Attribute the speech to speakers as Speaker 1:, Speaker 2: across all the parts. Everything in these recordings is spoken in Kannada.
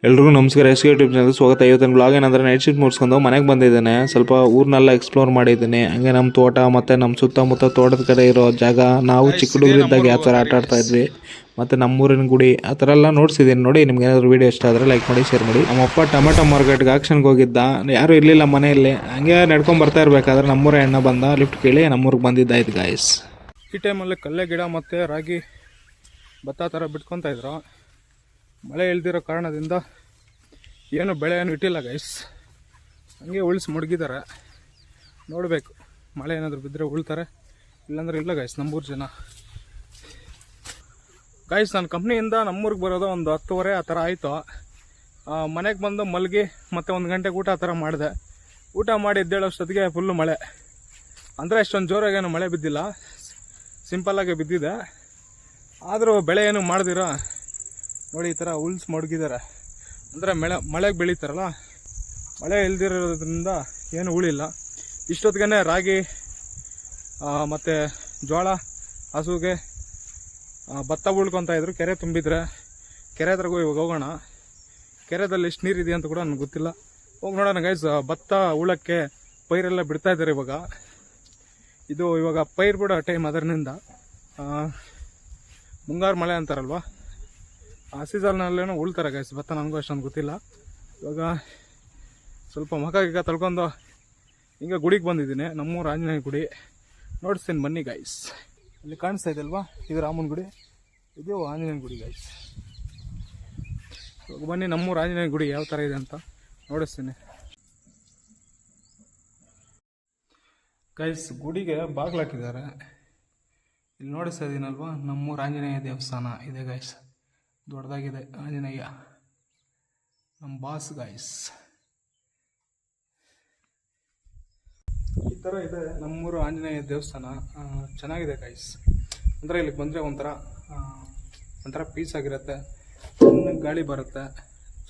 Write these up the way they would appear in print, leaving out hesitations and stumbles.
Speaker 1: ಎಲ್ರಿಗೂ ನಮಸ್ಕಾರ. ಎಸ್ ಕೆ ಟಿಪ್ ಚಾನಲ್ ಸ್ವಾಗತ. ಇವತ್ತಿನ ಬ್ಲಾಗ್ ಏನಂದ್ರೆ ನೈಟ್ ಶಿಫ್ಟ್ ಮುಗಿಸ್ಕೊಂಡು ಮನೆಗೆ ಬಂದಿದ್ದೇನೆ. ಸ್ವಲ್ಪ ಊರ್ನೆಲ್ಲ ಎಕ್ಸ್ಪ್ಲೋರ್ ಮಾಡಿದ್ದೀನಿ. ಹಂಗೆ ನಮ್ಮ ತೋಟ ಮತ್ತು ನಮ್ಮ ಸುತ್ತಮುತ್ತ ತೋಟದ ಕಡೆ ಇರೋ ಜಾಗ, ನಾವು ಚಿಕ್ಕ ಹುಡುಗರಿದ್ದಾಗ ಯಾವ ಥರ ಆಟ ಆಡ್ತಾ ಇದ್ವಿ, ಮತ್ತು ನಮ್ಮೂರಿನ ಗುಡಿ ಆ ಥರ ಎಲ್ಲ ನೋಡ್ಸಿದ್ದೀನಿ. ನೋಡಿ, ನಿಮ್ಗೆ ಏನಾದರೂ ವೀಡಿಯೋ ಇಷ್ಟ ಆದರೆ ಲೈಕ್ ಮಾಡಿ, ಶೇರ್ ಮಾಡಿ. ನಮ್ಮಪ್ಪ ಟೊಮೆಟೊ ಮಾರ್ಕೆಟ್ಗೆ ಆಕ್ಷನ್ಗೆ ಹೋಗಿದ್ದ, ಯಾರೂ ಇರಲಿಲ್ಲ ಮನೆಯಲ್ಲಿ. ಹಂಗೆ ನಡ್ಕೊಂಡು ಬರ್ತಾ ಇರಬೇಕಾದ್ರೆ ನಮ್ಮೂರ ಎಣ್ಣ ಬಂದ, ಲಿಫ್ಟ್ ಕೇಳಿ ನಮ್ಮೂರಿಗೆ ಬಂದಿದ್ದಾಯ್ತು ಗಾಯ್ಸ್.
Speaker 2: ಈ ಟೈಮಲ್ಲಿ ಕಲ್ಲೆ ಗಿಡ ಮತ್ತು ರಾಗಿ ಭತ್ತ ಥರ ಬಿಟ್ಕೊತಾ ಇದ್ರು. ಮಳೆ ಇಲ್ದಿರೋ ಕಾರಣದಿಂದ ಏನು ಬೆಳೆ ಏನು ಇಟ್ಟಿಲ್ಲ ಗೈಸ್, ಹಂಗೆ ಉಳಿಸಿ ಮಡಗಿದ್ದಾರೆ. ನೋಡಬೇಕು, ಮಳೆ ಏನಾದರೂ ಬಿದ್ದರೆ ಉಳ್ತಾರೆ, ಇಲ್ಲಾಂದ್ರೆ ಇಲ್ಲ ಗೈಸ್. ನಮ್ಮೂರು ಜನ ಗೈಸ್, ನಾನು ಕಂಪ್ನಿಯಿಂದ ನಮ್ಮೂರಿಗೆ ಬರೋದು ಒಂದು 10:30 ಆ ಥರ ಆಯಿತು. ಮನೆಗೆ ಬಂದು ಮಲಗಿ ಮತ್ತು 1 ಗಂಟೆಗೆ ಊಟ ಆ ಥರ ಮಾಡಿದೆ. ಊಟ ಮಾಡಿ ಎದ್ದೇಳೋಷ್ಟೊತ್ತಿಗೆ ಫುಲ್ಲು ಮಳೆ. ಅಂದರೆ ಅಷ್ಟೊಂದು ಜೋರಾಗೇನು ಮಳೆ ಬಿದ್ದಿಲ್ಲ, ಸಿಂಪಲ್ಲಾಗಿ ಬಿದ್ದಿದೆ. ಆದರೂ ಬೆಳೆ ಏನು ಮಾಡ್ದಿರ ನೋಡಿ ಈ ಥರ ಉಳ್ಸಿ ಮಡಗಿದ್ದಾರೆ. ಅಂದರೆ ಮಳೆಗೆ ಬೆಳೀತಾರಲ್ಲ, ಮಳೆ ಇಲ್ದಿರೋದ್ರಿಂದ ಏನು ಉಳಿಲ್ಲ. ಇಷ್ಟೊತ್ತಿಗೆ ರಾಗಿ ಮತ್ತು ಜೋಳ, ಹಸುಗೆ ಭತ್ತ ಉಳ್ಕೊತಾ ಇದ್ರು. ಕೆರೆ ತುಂಬಿದ್ರೆ ಕೆರೆ ಹತ್ರಗೂ ಇವಾಗ ಹೋಗೋಣ. ಕೆರೆದಲ್ಲಿ ಎಷ್ಟು ನೀರಿದೆ ಅಂತ ಕೂಡ ನನಗೆ ಗೊತ್ತಿಲ್ಲ, ಹೋಗಿ ನೋಡೋಣ ಗೈಸ್. ಭತ್ತ ಉಳಕ್ಕೆ ಪೈರೆಲ್ಲ ಬಿಡ್ತಾ ಇದ್ದಾರೆ ಇವಾಗ. ಇದು ಇವಾಗ ಪೈರು ಬಿಡೋ ಟೈಮ್. ಅದರಿಂದ ಮುಂಗಾರು ಮಳೆ ಅಂತಾರಲ್ವ, ಆ ಸೀಸನ್ನಲ್ಲೇನೋ ಉಳ್ತಾರೆ ಗೈಸ್ ಭತ್ತ. ನನಗೂ ಅಷ್ಟೊಂದು ಗೊತ್ತಿಲ್ಲ. ಇವಾಗ ಸ್ವಲ್ಪ ಮಗ ತಳ್ಕೊಂಡು ಹಿಂಗೆ ಗುಡಿಗೆ ಬಂದಿದ್ದೀನಿ. ನಮ್ಮೂರು ಆಂಜನೇಯ ಗುಡಿ ನೋಡಿಸ್ತೀನಿ ಬನ್ನಿ ಗೈಸ್. ಇಲ್ಲಿ ಕಾಣಿಸ್ತಾ ಇದೆ ಅಲ್ವಾ, ಇದು ರಾಮನ ಗುಡಿ, ಇದು ಆಂಜನೇಯ ಗುಡಿ ಗೈಸ್. ಇವಾಗ ಬನ್ನಿ ನಮ್ಮೂರು ಆಂಜನೇಯ ಗುಡಿ ಯಾವ ಥರ ಇದೆ ಅಂತ ನೋಡಿಸ್ತೀನಿ ಗೈಸ್. ಗುಡಿಗೆ ಬಾಗಿಲು ಹಾಕಿದ್ದಾರೆ. ಇಲ್ಲಿ ನೋಡಿಸ್ತಾ ಇದ್ದೀನಲ್ವಾ, ನಮ್ಮೂರು ಆಂಜನೇಯ ದೇವಸ್ಥಾನ ಇದೆ ಗೈಸ್. ದೊಡ್ಡದಾಗಿದೆ ಆಂಜನೇಯ, ನಮ್ಮ ಬಾಸ್ ಗೈಸ್. ಈ ಥರ ಇದೆ ನಮ್ಮೂರು ಆಂಜನೇಯ ದೇವಸ್ಥಾನ. ಚೆನ್ನಾಗಿದೆ ಗೈಸ್. ಅಂದರೆ ಇಲ್ಲಿಗೆ ಬಂದರೆ ಒಂಥರ ಪೀಸ್ ಆಗಿರುತ್ತೆ, ಗಾಳಿ ಬರುತ್ತೆ,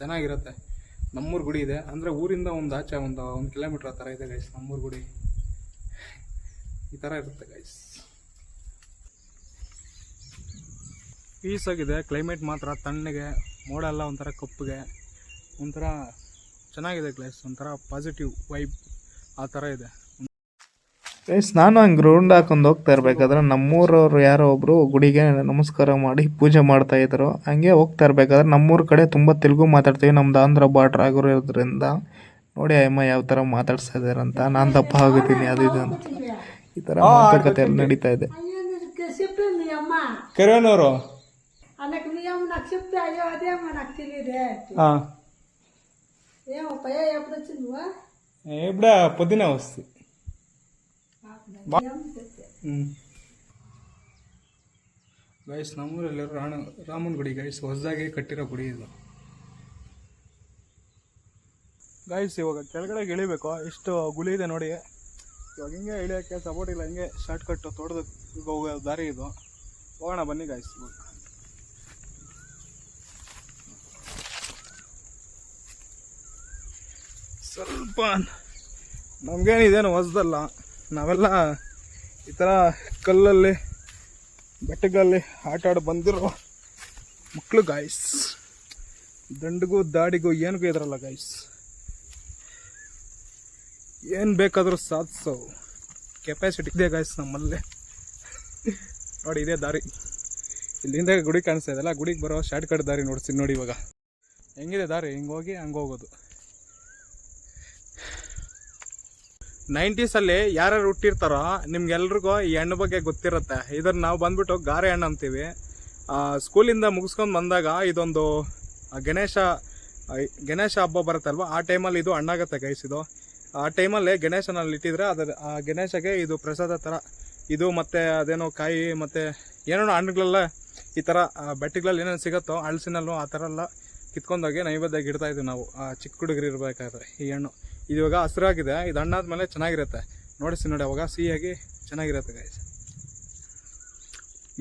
Speaker 2: ಚೆನ್ನಾಗಿರುತ್ತೆ. ನಮ್ಮೂರು ಗುಡಿ ಇದೆ. ಅಂದರೆ ಊರಿಂದ ಒಂದು ಆಚೆ ಒಂದು 1 ಕಿಲೋಮೀಟ್ರ್ ಆ ಥರ ಇದೆ ಗೈಸ್ ನಮ್ಮೂರು ಗುಡಿ. ಈ ಥರ ಇರುತ್ತೆ ಗೈಸ್. ಪೀಸ್ ಆಗಿದೆ. ಕ್ಲೈಮೇಟ್ ಮಾತ್ರ ತಣ್ಣಗೆ, ಮೋಡ ಎಲ್ಲ ಒಂಥರ ಕಪ್ಪಗೆ, ಒಂಥರ ಚೆನ್ನಾಗಿದೆ ಗೈಸ್. ಒಂಥರ ಪಾಸಿಟಿವ್ ವೈಬ್ ಆ ಥರ ಇದೆ
Speaker 1: ಗೈಸ್. ನಾನು ಹಂಗೆ ರೌಂಡ್ ಹಾಕೊಂಡು ಹೋಗ್ತಾ ಇರಬೇಕಾದ್ರೆ ನಮ್ಮೂರವ್ರು ಯಾರೋ ಒಬ್ಬರು ಗುಡಿಗೆ ನಮಸ್ಕಾರ ಮಾಡಿ ಪೂಜೆ ಮಾಡ್ತಾ ಇದ್ರು. ಹಂಗೆ ಹೋಗ್ತಾ ಇರಬೇಕಾದ್ರೆ ನಮ್ಮೂರ ಕಡೆ ತುಂಬ ತೆಲುಗು ಮಾತಾಡ್ತೀವಿ, ನಮ್ದು ಆಂಧ್ರ ಬಾರ್ಡ್ರ್ ಆಗಿರೋದ್ರಿಂದ. ನೋಡಿ ಅಮ್ಮ ಯಾವ ಥರ ಮಾತಾಡ್ತಾ ಇದ್ದಾರಂತ. ನಾನು ದಪ್ಪ ಆಗುತ್ತೀನಿ ಅದು ಇದು ಅಂತ ಈ ಥರ ಮಾತುಕತೆ ಎಲ್ಲ ನಡೀತಾ ಇದೆ.
Speaker 2: ಕೆರೆನೂರು ಪುದೀನ ವಸ್ತಿ ಗೈಸ್. ನಮ್ಮೂರಲ್ಲಿ ರಾಮನ ಗುಡಿ ಗೈಸ್, ಹೊಸದಾಗಿ ಕಟ್ಟಿರೋ ಗುಡಿ ಇದು ಗೈಸ್. ಇವಾಗ ಕೆಳಗಡೆ ಇಳಿಬೇಕು, ಎಷ್ಟು ಗುಳಿ ಇದೆ ನೋಡಿ. ಇವಾಗ ಹಿಂಗೆ ಇಳಿಯೋಕ್ಕೆ ಸಪೋರ್ಟ್ ಇಲ್ಲ, ಹಿಂಗೆ ಶಾರ್ಟ್ ಕಟ್ಟು ತೋಟದ ಹೋಗೋ ದಾರಿ ಇದು. ಹೋಗೋಣ ಬನ್ನಿ ಗೈಸ್. ಸ್ವಲ್ಪ ನಮಗೇನಿದೇನು ಹೊಸದಲ್ಲ, ನಾವೆಲ್ಲ ಈ ಥರ ಕಲ್ಲಲ್ಲಿ ಬೆಟ್ಟಗಳಲ್ಲಿ ಆಟ ಆಡಿ ಬಂದಿರೋ ಮಕ್ಕಳು ಗಾಯ್ಸ್. ದಂಡಿಗೂ ದಾಡಿಗೂ ಏನಕ್ಕೂ ಇದ್ರಲ್ಲ ಗಾಯ್ಸ್. ಏನು ಬೇಕಾದರೂ ಸಾಧಿಸೋ ಕೆಪಾಸಿಟಿ ಇದೆ ಗಾಯ್ಸ್ ನಮ್ಮಲ್ಲೇ. ನೋಡಿ ಇದೇ ದಾರಿ, ಇಲ್ಲಿಂದ ಗುಡಿ ಕಾಣಿಸ್ತಾ ಇದೆಯಲ್ಲ, ಗುಡಿಗೆ ಬರೋ ಶಾರ್ಟ್ ಕಟ್ ದಾರಿ ನೋಡ್ತೀನಿ ನೋಡಿ. ಇವಾಗ ಹೆಂಗಿದೆ ದಾರಿ, ಹಿಂಗೆ ಹೋಗಿ ಹಂಗೆ ಹೋಗೋದು. 90s ಯಾರು ಹುಟ್ಟಿರ್ತಾರೋ ನಿಮ್ಗೆಲ್ರಿಗೂ ಈ ಹಣ್ಣು ಬಗ್ಗೆ ಗೊತ್ತಿರುತ್ತೆ. ಇದನ್ನು ನಾವು ಬಂದ್ಬಿಟ್ಟು ಗಾರೆ ಹಣ್ಣು ಅಂತೀವಿ. ಸ್ಕೂಲಿಂದ ಮುಗಿಸ್ಕೊಂಡು ಬಂದಾಗ ಇದೊಂದು ಗಣೇಶ ಹಬ್ಬ ಬರುತ್ತಲ್ವ, ಆ ಟೈಮಲ್ಲಿ ಇದು ಹಣ್ಣಾಗತ್ತೆ ಗೈಸ್. ಇದು ಆ ಟೈಮಲ್ಲಿ ಗಣೇಶನಲ್ಲಿ ಇಟ್ಟಿದ್ರೆ ಆ ಗಣೇಶಗೆ ಇದು ಪ್ರಸಾದ ಥರ. ಇದು ಮತ್ತು ಅದೇನೋ ಕಾಯಿ ಮತ್ತು ಏನೇನೋ ಹಣ್ಣುಗಳೆಲ್ಲ ಈ ಥರ ಬೆಟ್ಟಗಳಲ್ಲಿ ಏನೇನು ಸಿಗುತ್ತೋ ಹಳಸಿನಲ್ಲೂ ಆ ಥರ ಎಲ್ಲ ಕಿತ್ಕೊಂಡೋಗಿ ನೈವೇದ್ಯಕ್ಕೆ ಇಡ್ತಾ ಇದ್ವಿ ನಾವು ಚಿಕ್ಕ ಹುಡುಗರು ಇರಬೇಕಾದ್ರೆ. ಈ ಹಣ್ಣು ಇದು ಇವಾಗ ಹಸಿರಾಗಿದೆ, ಇದು ಹಣ್ಣಾದ್ಮೇಲೆ ಚೆನ್ನಾಗಿರುತ್ತೆ. ನೋಡಿಸಿ ನೋಡಿ, ಅವಾಗ ಸಿಹಿಯಾಗಿ ಚೆನ್ನಾಗಿರುತ್ತೆ ಗೈಸ್.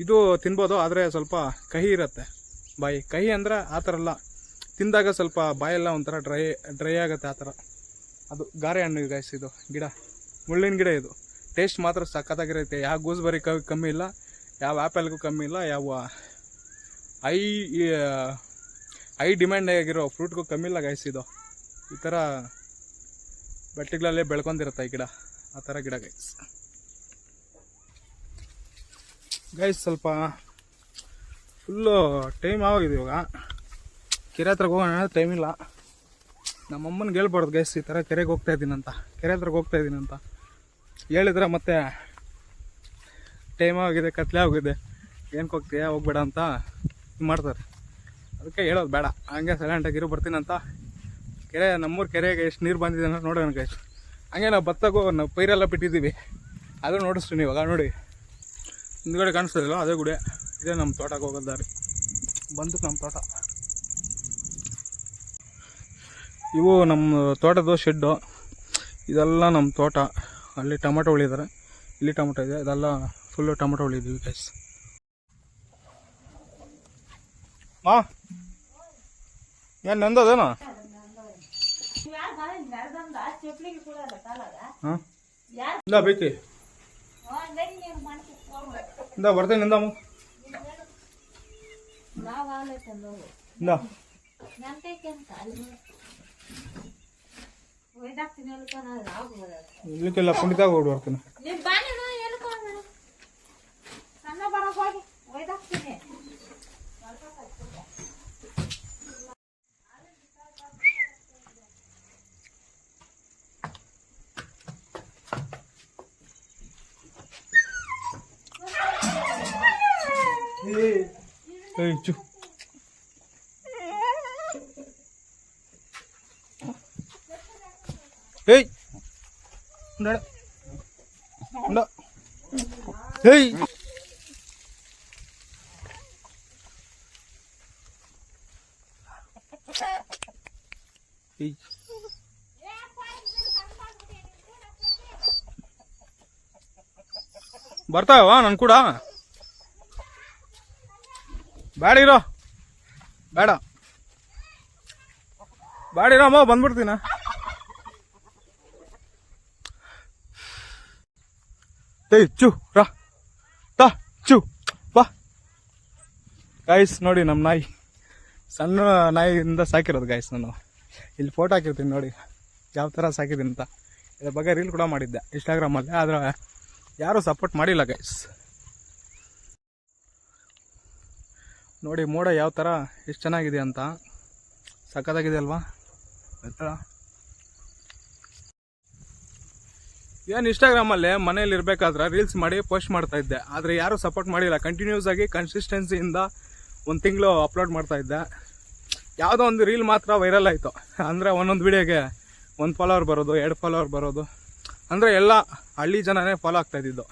Speaker 2: ಇದು ತಿನ್ಬೋದು, ಆದರೆ ಸ್ವಲ್ಪ ಕಹಿ ಇರುತ್ತೆ ಬಾಯಿ. ಕಹಿ ಅಂದರೆ ಆ ಥರ ಎಲ್ಲ ತಿಂದಾಗ ಸ್ವಲ್ಪ ಬಾಯೆಲ್ಲ ಒಂಥರ ಡ್ರೈ ಆಗುತ್ತೆ ಆ ಥರ. ಅದು ಗಾರೆ ಹಣ್ಣು ಗೈಸ್. ಇದು ಗಿಡ ಮುಳ್ಳಿನ ಗಿಡ. ಇದು ಟೇಸ್ಟ್ ಮಾತ್ರ ಸಖತ್ತಾಗಿರುತ್ತೆ. ಯಾವ ಗೂಸ್ಬೆರಿ ಕಮ್ಮಿ ಇಲ್ಲ, ಯಾವ ಆ್ಯಪಲ್ಗೂ ಕಮ್ಮಿ ಇಲ್ಲ, ಯಾವ ಹೈ ಡಿಮ್ಯಾಂಡ್ ಆಗಿರೋ ಫ್ರೂಟ್ಗೂ ಕಮ್ಮಿ ಇಲ್ಲ ಗೈಸ್. ಇದು ಈ ಥರ ಬಟ್ಟೆಗಳಲ್ಲೇ ಬೆಳ್ಕೊಂಡಿರುತ್ತೆ ಈ ಗಿಡ, ಆ ಥರ ಗಿಡ ಗೈಸ್. ಗೈಸ್ ಸ್ವಲ್ಪ ಫುಲ್ಲು ಟೈಮ್ ಆಗಿದೆ ಇವಾಗ. ಕೆರೆ ಹತ್ರಕ್ಕೆ ಹೋಗೋಣ, ಟೈಮ್ ಇಲ್ಲ. ನಮ್ಮಮ್ಮನಿಗೆ ಹೇಳ್ಬಾರ್ದು ಗೈಸ್ ಈ ಥರ ಕೆರೆಗೆ ಹೋಗ್ತಾ ಇದ್ದೀನಂತ, ಕೆರೆ ಹತ್ರಕ್ಕೆ ಹೋಗ್ತಾ ಇದ್ದೀನಂತ ಹೇಳಿದ್ರೆ ಮತ್ತೆ ಟೈಮ್ ಆಗಿದೆ, ಕತ್ಲೆ ಆಗಿದೆ, ಏನಕ್ಕೆ ಹೋಗ್ತೀಯಾ ಹೋಗ್ಬೇಡ ಅಂತ ಮಾಡ್ತಾರೆ. ಅದಕ್ಕೆ ಹೇಳೋದು ಬೇಡ, ಹಂಗೆ ಸೈಲೆಂಟಾಗಿರೋ ಬರ್ತೀನಂತ. ಕೆರೆ ನಮ್ಮೂರು ಕೆರೆಗೆ ಎಷ್ಟು ನೀರು ಬಂದಿದೆ ಅಂತ ನೋಡೋಣ ಗೈಸ್. ಹಂಗೆ ನಾವು ಭತ್ತಕ್ಕೂ ನಾವು ಪೈರೆಲ್ಲ ಬಿಟ್ಟಿದ್ದೀವಿ, ಅದು ನೋಡಿಸ್ತೀನಿ ಇವಾಗ. ನೋಡಿ ಹಿಂದ್ಗಡೆ ಕಾಣಿಸ್ತದಿಲ್ಲ, ಅದೇ ಗುಡಿ. ಇದೇ ನಮ್ಮ ತೋಟಕ್ಕೆ ಹೋಗೋದು ದಾರಿ. ಬಂದು ನಮ್ಮ ತೋಟ, ಇವು ನಮ್ಮ ತೋಟದ ಶೆಡ್ಡು. ಇದೆಲ್ಲ ನಮ್ಮ ತೋಟ. ಅಲ್ಲಿ ಟೊಮೊಟೊ ಉಳಿದಾರೆ, ಇಲ್ಲಿ ಟೊಮೊಟೊ ಇದೆ. ಇದೆಲ್ಲ ಫುಲ್ಲು ಟೊಮೊಟೊ ಉಳಿದೀವಿ ಗೈಸ್. ಮಾ ಏನು ನಂದದೇನೋ? ಹಾಂ ಇಂದ ಬೇಕಿ ಇಂದ ಬರ್ತೀನಿ ನಿಂದಮ್ಮ ಇಂದ ಇಲ್ಲಿಕ್ಕೆಲ್ಲ ಕುಣಿತಾಗ ಹೋಗಿ ಬರ್ತೀನಿ. ಏಯ್ ಚು ಏಯ್ ನಡ ನಡ ಏಯ್ ಏಯ್ ಬರ್ತಾವ ನನ್ ಕೂಡ ಬೇಡಿರೋ ಬೇಡ ಬೇಡಿರಮ್ಮ ಬಂದ್ಬಿಡ್ತೀನ. ಏಯ್ ಚು ರಾ ತಾ ಚು ಬಾ ಗಾಯ್ಸ್. ನೋಡಿ ನಮ್ಮ ನಾಯಿ, ಸಣ್ಣ ನಾಯಿಯಿಂದ ಸಾಕಿರೋದು ಗಾಯ್ಸ್. ನಾನು ಇಲ್ಲಿ ಫೋಟೋ ಹಾಕಿರ್ತೀನಿ ನೋಡಿ ಯಾವ ಥರ ಸಾಕಿದ್ದೀನಿ ಅಂತ. ಇದ್ರ ಬಗ್ಗೆ ರೀಲ್ ಕೂಡ ಮಾಡಿದ್ದೆ ಇನ್ಸ್ಟಾಗ್ರಾಮಲ್ಲಿ, ಆದರೆ ಯಾರೂ ಸಪೋರ್ಟ್ ಮಾಡಿಲ್ಲ ಗೈಸ್. ನೋಡಿ ಮೋಡ ಯಾವ ಥರ ಎಷ್ಟು ಚೆನ್ನಾಗಿದೆ ಅಂತ, ಸಖತ್ತಾಗಿದೆ ಅಲ್ವಾ? ಏನು ಇನ್ಸ್ಟಾಗ್ರಾಮಲ್ಲಿ ಮನೇಲಿ ಇರಬೇಕಾದ್ರೆ ರೀಲ್ಸ್ ಮಾಡಿ ಪೋಸ್ಟ್ ಮಾಡ್ತಾ ಇದ್ದೆ, ಆದರೆ ಯಾರೂ ಸಪೋರ್ಟ್ ಮಾಡಿಲ್ಲ. ಕಂಟಿನ್ಯೂಸ್ ಆಗಿ ಕನ್ಸಿಸ್ಟೆನ್ಸಿಯಿಂದ ಒಂದು ತಿಂಗಳು ಅಪ್ಲೋಡ್ ಮಾಡ್ತಾ ಇದ್ದೆ. ಯಾವುದೋ ಒಂದು ರೀಲ್ ಮಾತ್ರ ವೈರಲ್ ಆಯಿತು. ಅಂದರೆ ಒಂದೊಂದು ವಿಡಿಯೋಗೆ 1 ಫಾಲೋವರ್ ಬರೋದು, 2 ಫಾಲೋವರ್ ಬರೋದು. ಅಂದರೆ ಎಲ್ಲ ಹಳ್ಳಿ ಜನನೇ ಫಾಲೋ ಆಗ್ತಾಯಿದ್ದಿದ್ದು,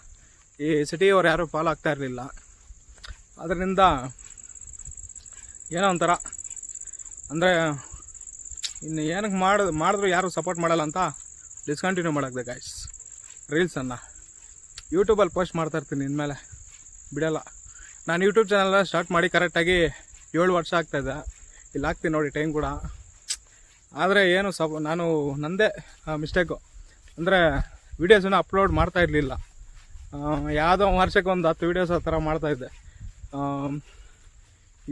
Speaker 2: ಈ ಸಿಟಿಯವ್ರು ಯಾರೂ ಫಾಲೋ ಆಗ್ತಾ ಇರಲಿಲ್ಲ. ಅದರಿಂದ ಏನೋ ಒಂಥರ ಅಂದರೆ ಇನ್ನು ಏನಕ್ಕೆ ಮಾಡಿದ್ರು ಯಾರೂ ಸಪೋರ್ಟ್ ಮಾಡಲ್ಲ ಅಂತ ಡಿಸ್ಕಂಟಿನ್ಯೂ ಮಾಡಾಕ್ದೆ ಗಾಯ್ಸ್ ರೀಲ್ಸನ್ನು. ಯೂಟ್ಯೂಬಲ್ಲಿ ಪೋಸ್ಟ್ ಮಾಡ್ತಾಯಿರ್ತೀನಿ ಇನ್ಮೇಲೆ, ಬಿಡಲ್ಲ. ನಾನು ಯೂಟ್ಯೂಬ್ ಚಾನಲ್ನ ಸ್ಟಾರ್ಟ್ ಮಾಡಿ ಕರೆಕ್ಟಾಗಿ 7 ವರ್ಷ ಆಗ್ತಾಯಿದೆ. ಇಲ್ಲಿ ಹಾಕ್ತೀನಿ ನೋಡಿ ಟೈಮ್ ಕೂಡ. ಆದರೆ ಏನು ನಾನು ನನ್ನದೇ ಮಿಸ್ಟೇಕು. ಅಂದರೆ ವೀಡಿಯೋಸನ್ನು ಅಪ್ಲೋಡ್ ಮಾಡ್ತಾ ಇರಲಿಲ್ಲ. ಯಾವುದೋ ವರ್ಷಕ್ಕೆ ಒಂದು 10 ವೀಡಿಯೋಸ್ ಆ ಥರ ಮಾಡ್ತಾಯಿದ್ದೆ.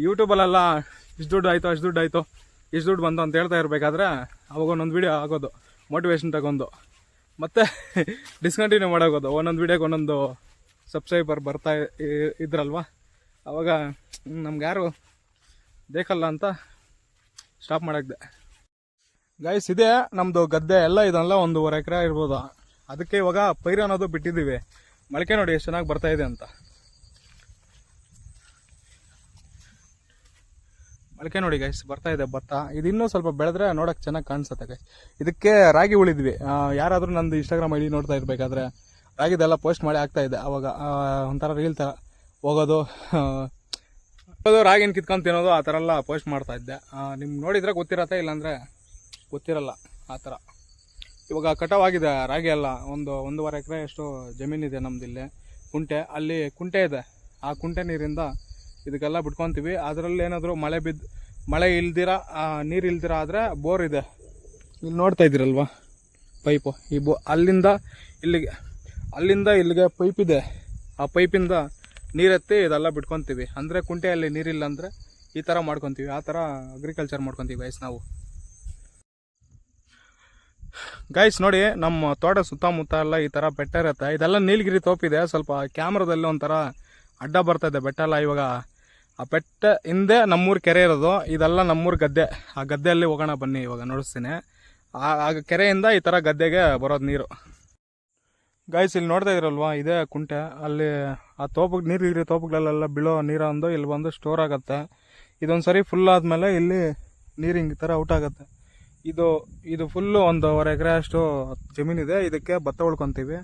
Speaker 2: ಯೂಟ್ಯೂಬಲ್ಲೆಲ್ಲ ಇಷ್ಟು ದುಡ್ಡು ಆಯಿತು, ಅಷ್ಟು ದುಡ್ಡು ಆಯಿತು, ಇಷ್ಟು ದುಡ್ಡು ಬಂತು ಅಂತ ಹೇಳ್ತಾ ಇರಬೇಕಾದ್ರೆ ಅವಾಗ ಒಂದೊಂದು ವೀಡಿಯೋ ಆಗೋದು, ಮೋಟಿವೇಶನ್ ತಗೊಂಡು ಮತ್ತೆ ಡಿಸ್ಕಂಟಿನ್ಯೂ ಮಾಡೋಗೋದು. ಒಂದೊಂದು ವೀಡಿಯೋಗೆ ಒಂದೊಂದು ಸಬ್ಸ್ಕ್ರೈಬರ್ ಬರ್ತಾ ಇದ್ರಲ್ವ, ಅವಾಗ ನಮ್ಗೆ ಯಾರು ಬೇಕಲ್ಲ ಅಂತ ಸ್ಟಾಪ್ ಮಾಡೋಕ್ದೆ ಗಾಯ್ಸ್. ಇದೇ ನಮ್ಮದು ಗದ್ದೆ ಎಲ್ಲ ಇದೆಲ್ಲ 1.5 ಎಕರೆ ಇರ್ಬೋದು. ಅದಕ್ಕೆ ಇವಾಗ ಪೈರು ಅನ್ನೋದು ಬಿಟ್ಟಿದ್ದೀವಿ. ಮೊಳಕೆ ನೋಡಿ ಎಷ್ಟು ಚೆನ್ನಾಗಿ ಬರ್ತಾ ಇದೆ ಅಂತ. ಮೊಳಕೆ ನೋಡಿ ಗೈಸ್ ಬರ್ತಾ ಇದೆ ಭತ್ತ. ಇದು ಇನ್ನೂ ಸ್ವಲ್ಪ ಬೆಳೆದ್ರೆ ನೋಡೋಕೆ ಚೆನ್ನಾಗಿ ಕಾಣಿಸುತ್ತೆ ಗೈಸ್. ಇದಕ್ಕೆ ರಾಗಿ ಉಳಿದ್ವಿ. ಯಾರಾದರೂ ನಂದು ಇನ್ಸ್ಟಾಗ್ರಾಮ್ ಐಡಿ ನೋಡ್ತಾ ಇರಬೇಕಾದ್ರೆ ರಾಗಿದೆಲ್ಲ ಪೋಸ್ಟ್ ಮಾಡಿ ಆಗ್ತಾ ಇದೆ. ಅವಾಗ ಒಂಥರ ರೀಲ್ ಥರ ಹೋಗೋದು, ರಾಗಿನ ಕಿತ್ಕೊಂಡು ತಿನ್ನೋದು, ಆ ಥರ ಎಲ್ಲ ಪೋಸ್ಟ್ ಮಾಡ್ತಾ ಇದ್ದೆ. ನಿಮ್ಗೆ ನೋಡಿದ್ರೆ ಗೊತ್ತಿರತ್ತೆ, ಇಲ್ಲಾಂದರೆ ಗೊತ್ತಿರಲ್ಲ ಆ ಥರ. ಇವಾಗ ಕಟಾವಾಗಿದೆ ರಾಗಿ ಎಲ್ಲ. 1.5 ಎಕರೆ ಅಷ್ಟು ಜಮೀನಿದೆ ನಮ್ದಿಲ್ಲಿ. ಕುಂಟೆ, ಅಲ್ಲಿ ಕುಂಟೆ ಇದೆ. ಆ ಕುಂಟೆ ನೀರಿಂದ ಇದಕ್ಕೆಲ್ಲ ಬಿಟ್ಕೊತೀವಿ. ಅದರಲ್ಲಿ ಏನಾದರೂ ಮಳೆ ಇಲ್ದಿರ, ನೀರು ಇಲ್ದಿರ ಆದರೆ ಬೋರ್ ಇದೆ. ಇಲ್ಲಿ ನೋಡ್ತಾ ಇದ್ದೀರಲ್ವ ಪೈಪು, ಈ ಅಲ್ಲಿಂದ ಇಲ್ಲಿಗೆ ಪೈಪ್ ಇದೆ. ಆ ಪೈಪಿಂದ ನೀರೆತ್ತಿ ಇದೆಲ್ಲ ಬಿಟ್ಕೊತೀವಿ. ಅಂದರೆ ಕುಂಟೆಯಲ್ಲಿ ನೀರಿಲ್ಲ ಅಂದರೆ ಈ ಥರ ಮಾಡ್ಕೊತೀವಿ, ಆ ಥರ ಅಗ್ರಿಕಲ್ಚರ್ ಮಾಡ್ಕೊತೀವಿ ಗೈಸ್ ನಾವು. ಗೈಸ್ ನೋಡಿ, ನಮ್ಮ ತೋಟ ಸುತ್ತಮುತ್ತ ಎಲ್ಲ ಈ ಥರ ಬೆಟ್ಟ ಇರುತ್ತೆ. ಇದೆಲ್ಲ ನೀಲಗಿರಿ ತೋಪಿದೆ. ಸ್ವಲ್ಪ ಕ್ಯಾಮ್ರಾದಲ್ಲಿ ಒಂಥರ ಅಡ್ಡ ಬರ್ತಾ ಇದೆ ಬೆಟ್ಟ ಎಲ್ಲ. ಇವಾಗ ಆ ಬೆಟ್ಟ ಹಿಂದೆ ನಮ್ಮೂರು ಕೆರೆ ಇರೋದು, ಇದೆಲ್ಲ ನಮ್ಮೂರು ಗದ್ದೆ. ಆ ಗದ್ದೆಯಲ್ಲಿ ಹೋಗೋಣ ಬನ್ನಿ, ಇವಾಗ ನೋಡಿಸ್ತೀನಿ. ಆ ಕೆರೆಯಿಂದ ಈ ಥರ ಗದ್ದೆಗೆ ಬರೋದು ನೀರು. ಗೈಸ್ ಇಲ್ಲಿ ನೋಡ್ತಾ ಇದ್ರಲ್ವಾ, ಇದೇ ಕುಂಟೆ. ಅಲ್ಲಿ ಆ ನೀಲಗಿರಿ ತೋಪುಗಳೆಲ್ಲ ಬೀಳೋ ನೀರೊಂದು ಇಲ್ಲಿ ಬಂದು ಸ್ಟೋರ್ ಆಗುತ್ತೆ. ಇದೊಂದು ಸರಿ ಫುಲ್ ಆದಮೇಲೆ ಇಲ್ಲಿ ನೀರು ಹಿಂಗೆ ಈ ಥರ ಔಟ್ ಆಗುತ್ತೆ. ಇದು ಫುಲ್ಲು 1.5 ಎಕರೆ ಅಷ್ಟು ಜಮೀನಿದೆ. ಇದಕ್ಕೆ ಭತ್ತ ಉಳ್ಕೊತೀವಿ.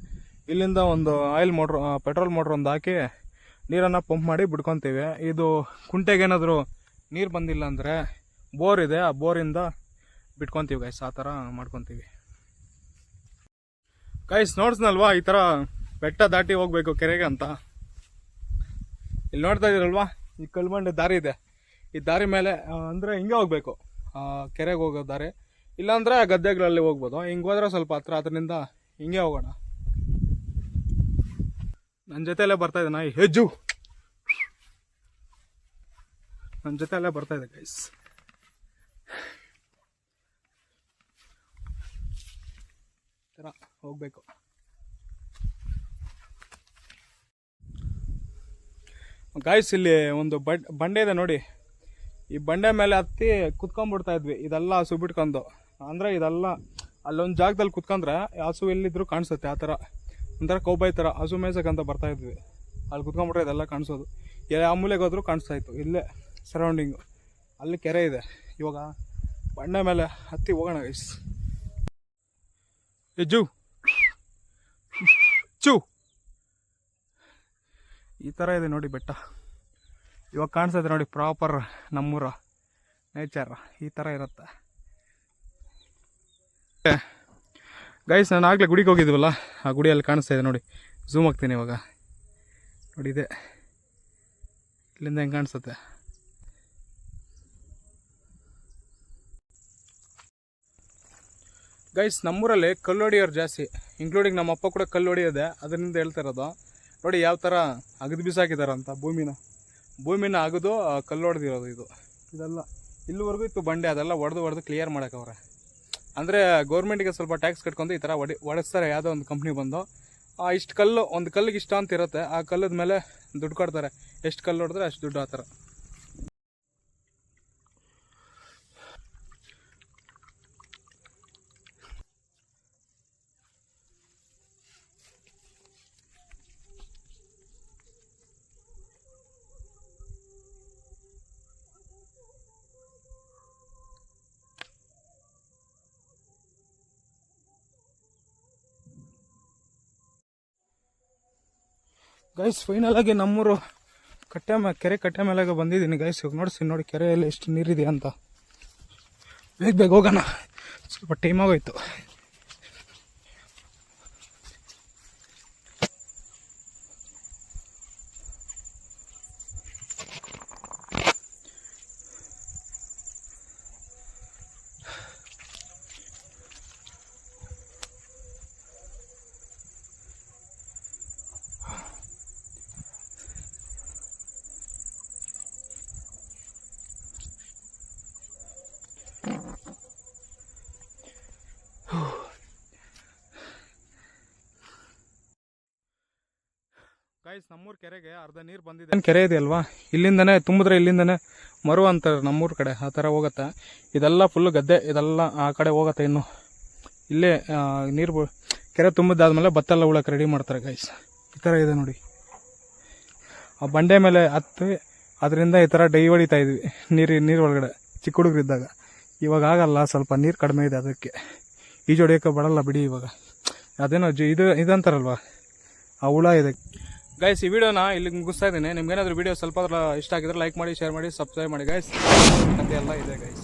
Speaker 2: ಇಲ್ಲಿಂದ ಒಂದು ಪೆಟ್ರೋಲ್ ಮೋಟ್ರ್ ಒಂದು ಹಾಕಿ ನೀರನ್ನು ಪಂಪ್ ಮಾಡಿ ಬಿಡ್ಕೊತೀವಿ. ಇದು ಕುಂಟೆಗೇನಾದರೂ ನೀರು ಬಂದಿಲ್ಲ ಅಂದರೆ ಬೋರ್ ಇದೆ, ಆ ಬೋರಿಂದ ಬಿಟ್ಕೊತೀವಿ ಗೈಸ್. ಆ ಥರ ಮಾಡ್ಕೊತೀವಿ ಗೈಸ್. ನೋಡ್ಸ್ನಲ್ವಾ, ಈ ಥರ ಬೆಟ್ಟ ದಾಟಿ ಹೋಗ್ಬೇಕು ಕೆರೆಗೆ ಅಂತ. ಇಲ್ಲಿ ನೋಡ್ತಾ ಇದ್ದೀರಲ್ವಾ, ಈ ಕಲ್ಮಂಡೆ ದಾರಿ ಇದೆ. ಈ ದಾರಿ ಮೇಲೆ ಅಂದರೆ ಹಿಂಗೆ ಹೋಗ್ಬೇಕು, ಕೆರೆಗೆ ಹೋಗೋ ದಾರಿ. ಇಲ್ಲಾಂದರೆ ಗದ್ದೆಗಳಲ್ಲಿ ಹೋಗ್ಬೋದು. ಹಿಂಗೆ ಹೋದ್ರೆ ಸ್ವಲ್ಪ ಹತ್ರ, ಅದರಿಂದ ಹಿಂಗೆ ಹೋಗೋಣ. ನನ್ನ ಜೊತೆಯಲ್ಲೇ ಬರ್ತಾ ಇದೆ ನಾಯಿ ಹೆಜ್ಜು, ನನ್ನ ಜೊತೆಯಲ್ಲೇ ಬರ್ತಾ ಇದೆ ಗೈಸ್. ಥರ ಹೋಗ್ಬೇಕು. ಗೈಸ್ ಇಲ್ಲಿ ಒಂದು ಬಂಡೆ ಇದೆ ನೋಡಿ. ಈ ಬಂಡೆ ಮೇಲೆ ಹತ್ತಿ ಕುತ್ಕೊಂಡ್ಬಿಡ್ತಾ ಇದ್ವಿ. ಇದೆಲ್ಲ ಹಸು ಬಿಟ್ಕೊಂಡು, ಅಂದರೆ ಇದೆಲ್ಲ ಅಲ್ಲೊಂದು ಜಾಗದಲ್ಲಿ ಕುತ್ಕೊಂಡ್ರೆ ಹಸು ಎಲ್ಲಿದ್ರು ಕಾಣಿಸುತ್ತೆ. ಆ ಥರ ಒಂಥರ ಕೌಬಾಯ್ ಥರ ಹಸು ಮೇಯ್ಸಕ್ಕಂತ ಬರ್ತಾ ಇದ್ವಿ. ಅಲ್ಲಿ ಕುತ್ಕೊಂಡ್ಬಿಟ್ರೆ ಇದೆಲ್ಲ ಕಾಣಿಸೋದು. ಯಾವ ಮೂಲೆಗೆ ಹೋದ್ರೂ ಕಾಣಿಸ್ತಾ ಇತ್ತು. ಇಲ್ಲೇ ಸರೌಂಡಿಂಗು, ಅಲ್ಲಿ ಕೆರೆ ಇದೆ. ಇವಾಗ ಬಂಡೆ ಮೇಲೆ ಹತ್ತಿ ಹೋಗೋಣ ಗೈಸ್. ಹೆಜ್ಜು ಚೂ, ಈ ಥರ ಇದೆ ನೋಡಿ ಬೆಟ್ಟ. ಇವಾಗ ಕಾಣಿಸ್ತಾ ಇದೆ ನೋಡಿ, ಪ್ರಾಪರ್ ನಮ್ಮೂರ ನೇಚರ್ ಈ ಥರ ಇರುತ್ತೆ ಗೈಸ್. ನಾನು ಆಗಲೇ ಗುಡಿಗೆ ಹೋಗಿದ್ವಲ್ಲ, ಆ ಗುಡಿಯಲ್ಲಿ ಕಾಣಿಸ್ತಾ ಇದೆ ನೋಡಿ. ಝೂಮ್ ಆಗ್ತೀನಿ ಇವಾಗ ನೋಡಿ. ಇದೆ ಇಲ್ಲಿಂದ ಹೆಂಗೆ ಕಾಣಿಸುತ್ತೆ. ಗೈಸ್ ನಮ್ಮೂರಲ್ಲಿ ಕಲ್ಲು ಹೊಡಿಯೋರು ಜಾಸ್ತಿ, ಇನ್ಕ್ಲೂಡಿಂಗ್ ನಮ್ಮ ಅಪ್ಪ ಕೂಡ ಕಲ್ಲು ಹೊಡಿಯೋದೆ. ಅದರಿಂದ ಹೇಳ್ತಾ ಇರೋದು ನೋಡಿ, ಯಾವ ಥರ ಅಗದು ಬಿಸಾಕಿದಾರಂತ ಭೂಮಿನ ಅಗದು ಕಲ್ಲು ಹೊಡೆದಿರೋದು. ಇದೆಲ್ಲ ಇಲ್ಲಿವರೆಗೂ ಇತ್ತು ಬಂಡೆ, ಅದೆಲ್ಲ ಹೊಡೆದು ಕ್ಲಿಯರ್ ಮಾಡೋಕ್ಕವ್ರೆ. ಅಂದರೆ ಗೌರ್ಮೆಂಟಿಗೆ ಸ್ವಲ್ಪ ಟ್ಯಾಕ್ಸ್ ಕಟ್ಕೊಂಡು ಈ ಥರ ಹೊಡೆಸ್ತಾರೆ. ಯಾವುದೋ ಒಂದು ಕಂಪ್ನಿ ಬಂದು ಇಷ್ಟು ಕಲ್ಲು, ಒಂದು ಕಲ್ಲಿಗೆ ಇಷ್ಟ ಅಂತ ಇರುತ್ತೆ. ಆ ಕಲ್ಲದ ಮೇಲೆ ದುಡ್ಡು ಕೊಡ್ತಾರೆ. ಎಷ್ಟು ಕಲ್ಲು ಹೊಡೆದ್ರೆ ಅಷ್ಟು ದುಡ್ಡು. ಆ ಥರ ಗೈಸ್. ಫೈನಲ್ ಆಗಿ ನಮ್ಮೂರು ಕೆರೆ ಕಟ್ಟೆ ಮೇಲೆ ಬಂದಿದ್ದೀನಿ ಗೈಸ್. ಇವಾಗ ನೋಡ್ತೀನಿ ನೋಡಿ, ಕೆರೆಯಲ್ಲಿ ಎಷ್ಟು ನೀರಿದೆ ಅಂತ. ಬೇಗ ಹೋಗೋಣ, ಸ್ವಲ್ಪ ಟೈಮ್ ಆಗೋಯ್ತು. ಗೈಸ್ ನಮ್ಮೂರು ಕೆರೆಗೆ ಅರ್ಧ ನೀರು ಬಂದಿದೆ. ಕೆರೆ ಇದೆ ಅಲ್ವಾ, ಇಲ್ಲಿಂದನೇ ತುಂಬಿದ್ರೆ ಇಲ್ಲಿಂದನೇ ಮರು ಅಂತಾರೆ ನಮ್ಮೂರು ಕಡೆ. ಆ ಥರ ಹೋಗುತ್ತೆ. ಇದೆಲ್ಲ ಫುಲ್ ಗದ್ದೆ, ಇದೆಲ್ಲ ಆ ಕಡೆ ಹೋಗುತ್ತೆ. ಇನ್ನು ಇಲ್ಲೇ ನೀರು ಕೆರೆ ತುಂಬಿದ್ದಾದ್ಮೇಲೆ ಭತ್ತ ಎಲ್ಲ ಉಳಕ್ಕೆ ರೆಡಿ ಮಾಡ್ತಾರೆ ಗೈಸ್. ಈ ಥರ ಇದೆ ನೋಡಿ. ಆ ಬಂಡೆ ಮೇಲೆ ಹತ್ತಿ ಅದರಿಂದ ಈ ಥರ ಡೈ ಹೊಡಿತಾ ಇದ್ವಿ ನೀರು ಒಳಗಡೆ ಚಿಕ್ಕ ಹುಡುಗರಿದ್ದಾಗ. ಇವಾಗ ಆಗಲ್ಲ, ಸ್ವಲ್ಪ ನೀರು ಕಡಿಮೆ ಇದೆ, ಅದಕ್ಕೆ ಈಜು ಹೊಡಿಯೋಕ್ಕೆ ಬರಲ್ಲ ಬಿಡಿ. ಇವಾಗ ಅದೇನೋ ಇದಂತಾರಲ್ವ, ಆ ಹುಳ ಇದೆ ಗೈಸ್. ಈ ವಿಡಿಯೋನ ಇಲ್ಲಿಗೆ ಮುಗಿಸ್ತಾ ಇದ್ದೀನಿ. ನಿಮ್ಗೇನಾದರೂ ವಿಡಿಯೋ ಸ್ವಲ್ಪ ಇಷ್ಟ ಆಗಿದ್ರೆ ಲೈಕ್ ಮಾಡಿ, ಶೇರ್ ಮಾಡಿ, ಸಬ್ಸ್ಕ್ರೈಬ್ ಮಾಡಿ ಗೈಸ್. ಕಥೆ ಎಲ್ಲ ಇದೆ ಗೈಸ್.